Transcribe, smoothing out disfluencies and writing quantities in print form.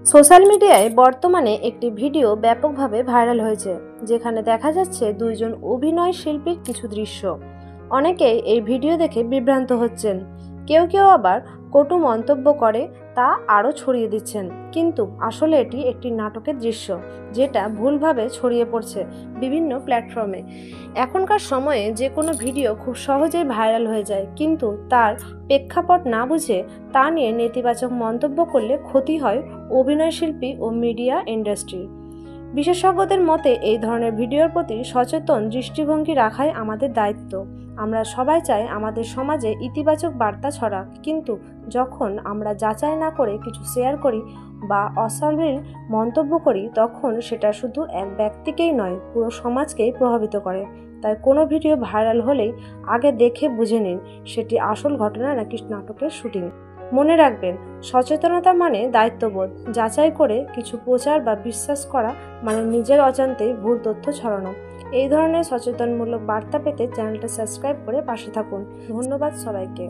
Social মিডিয়ায় বর্তমানে একটি ভিডিও ব্যাপকভাবে ভাইরাল হয়েছে, যেখানে দেখা যাচ্ছে দুইজন অভিনয় শিল্পীর কিছু দৃশ্য। অনেকেই এই ভিডিও দেখে বিভ্রান্ত হচ্ছেন, কেউ কেউ আবার কটু মন্তব্য করে তা আরও ছড়িয়ে দিচ্ছেন। কিন্তু আসলে এটি একটি নাটকের দৃশ্য, যেটা ভুলভাবে ছড়িয়ে পড়ছে বিভিন্ন প্ল্যাটফর্মে। এখনকার সময়ে যে কোনো ভিডিও খুব সহজেই ভাইরাল হয়ে যায়, কিন্তু তার প্রেক্ষাপট না বুঝে তা নিয়ে নেতিবাচক মন্তব্য করলে ক্ষতি হয় অভিনয়শিল্পী ও মিডিয়া ইন্ডাস্ট্রির। বিশেষজ্ঞদের মতে এই ধরনের ভিডিওর প্রতি সচেতন দৃষ্টিভঙ্গি রাখাই আমাদের দায়িত্ব। আমরা সবাই চাই আমাদের সমাজে ইতিবাচক বার্তা ছড়াক, কিন্তু যখন আমরা যাচাই না করে কিছু শেয়ার করি বা অশ্লীল মন্তব্য করি, তখন সেটা শুধু এক ব্যক্তিকেই নয়, পুরো সমাজকেই প্রভাবিত করে। তাই কোনো ভিডিও ভাইরাল হলেই আগে দেখে বুঝে নিন সেটি আসল ঘটনা নাকি নাটকের শুটিং। মনে রাখবেন, সচেতনতা মানে দায়িত্ববোধ। যাচাই করে কিছু প্রচার বা বিশ্বাস করা মানে নিজের অজান্তেই ভুল তথ্য ছড়ানো। এই ধরনের সচেতনমূলক বার্তা পেতে চ্যানেলটা সাবস্ক্রাইব করে পাশে থাকুন। ধন্যবাদ সবাইকে।